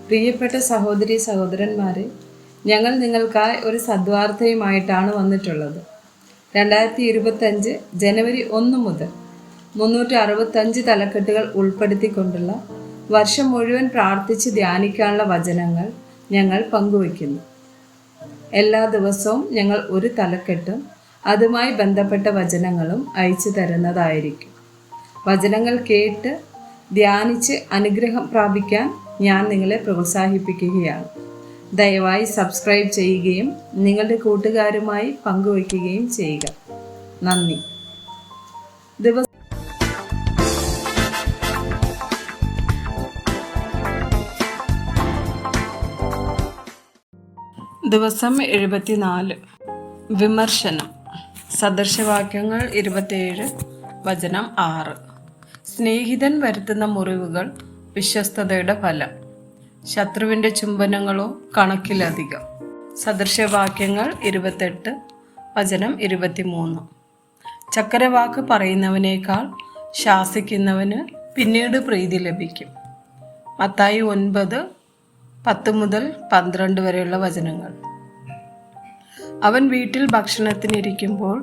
പ്രിയപ്പെട്ട സഹോദരി സഹോദരന്മാരെ, ഞങ്ങൾ നിങ്ങൾക്കായി ഒരു സദ്വാർത്തയുമായിട്ടാണ് വന്നിട്ടുള്ളത്. 2025 ജനുവരി 1 മുതൽ 365 തലക്കെട്ടുകൾ ഉൾപ്പെടുത്തിക്കൊണ്ടുള്ള വർഷം മുഴുവൻ പ്രാർത്ഥിച്ച് ധ്യാനിക്കാനുള്ള വചനങ്ങൾ ഞങ്ങൾ പങ്കുവയ്ക്കുന്നു. എല്ലാ ദിവസവും ഞങ്ങൾ ഒരു തലക്കെട്ടും അതുമായി ബന്ധപ്പെട്ട വചനങ്ങളും അയച്ചു തരുന്നതായിരിക്കും. വചനങ്ങൾ കേട്ട് ധ്യാനിച്ച് അനുഗ്രഹം പ്രാപിക്കാൻ ഞാൻ നിങ്ങളെ പ്രോത്സാഹിപ്പിക്കുകയാണ്. ദയവായി സബ്സ്ക്രൈബ് ചെയ്യുകയും നിങ്ങളുടെ കൂട്ടുകാരുമായി പങ്കുവയ്ക്കുകയും ചെയ്യുക. നന്ദി. ദിവസം 74. വിമർശനം. സദൃശവാക്യങ്ങൾ 27 വചനം 6. സ്നേഹിതൻ വരുത്തുന്ന മുറിവുകൾ വിശ്വസ്തതയുടെ ഫലം. ശത്രുവിൻ്റെ ചുംബനങ്ങളോ കണക്കിലധികം. സദൃശവാക്യങ്ങൾ 28 വചനം 23. ചക്കരവാക്ക് പറയുന്നവനേക്കാൾ ശാസിക്കുന്നവന് പിന്നീട് പ്രീതി ലഭിക്കും. മത്തായി 9:10 മുതൽ 12 വരെയുള്ള വചനങ്ങൾ. അവൻ വീട്ടിൽ ഭക്ഷണത്തിനിരിക്കുമ്പോൾ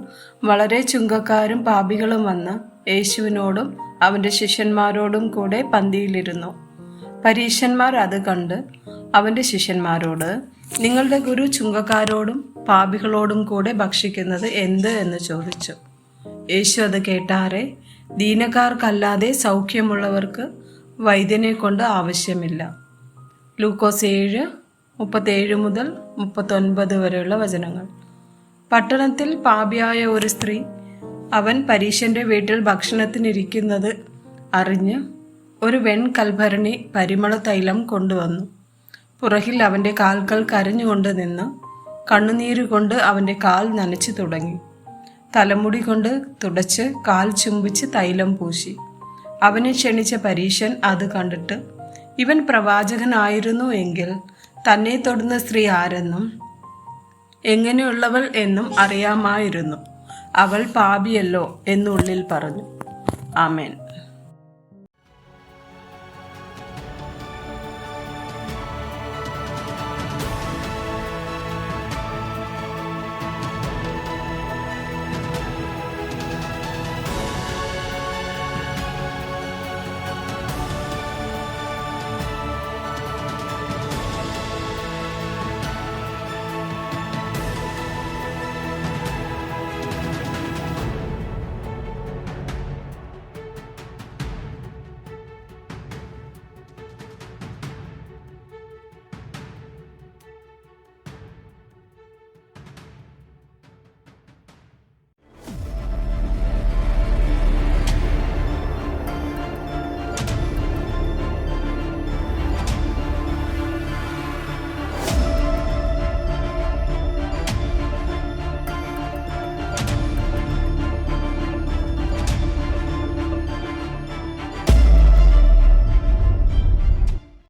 വളരെ ചുങ്കക്കാരും പാപികളും വന്ന് യേശുവിനോടും അവൻ്റെ ശിഷ്യന്മാരോടും കൂടെ പന്തിയിലിരുന്നു. പരീശന്മാർ അത് കണ്ട് അവൻ്റെ ശിഷ്യന്മാരോട്, നിങ്ങളുടെ ഗുരു ചുങ്കക്കാരോടും പാപികളോടും കൂടെ ഭക്ഷിക്കുന്നത് എന്ത് എന്ന് ചോദിച്ചു. യേശു അത് കേട്ടാറെ, ദീനക്കാർക്കല്ലാതെ സൗഖ്യമുള്ളവർക്ക് വൈദ്യനെ കൊണ്ട് ആവശ്യമില്ല. ലൂക്കോസ് 7:37 മുതൽ 39 വരെയുള്ള വചനങ്ങൾ. പട്ടണത്തിൽ പാപിയായ ഒരു സ്ത്രീ അവൻ പരീശന്റെ വീട്ടിൽ ഭക്ഷണത്തിനിരിക്കുന്നത് അറിഞ്ഞ് ഒരു വെൺകൽഭരണി പരിമള തൈലം കൊണ്ടുവന്നു. പുറകിൽ അവൻ്റെ കാൽക്കൽ കരഞ്ഞുകൊണ്ട് നിന്ന് കണ്ണുനീരുകൊണ്ട് അവൻ്റെ കാൽ നനച്ചു തുടങ്ങി. തലമുടി കൊണ്ട് തുടച്ച് കാൽ ചുംബിച്ച് തൈലം പൂശി. അവനെ ക്ഷണിച്ച പരീശൻ അത് കണ്ടിട്ട്, ഇവൻ പ്രവാചകനായിരുന്നു എങ്കിൽ തന്നെ തൊടുന്ന സ്ത്രീ ആരെന്നും എങ്ങനെയുള്ളവൾ എന്നും അറിയാമായിരുന്നു. അവൾ പാപിയല്ലോ എന്നുള്ളിൽ പറഞ്ഞു. ആമേൻ.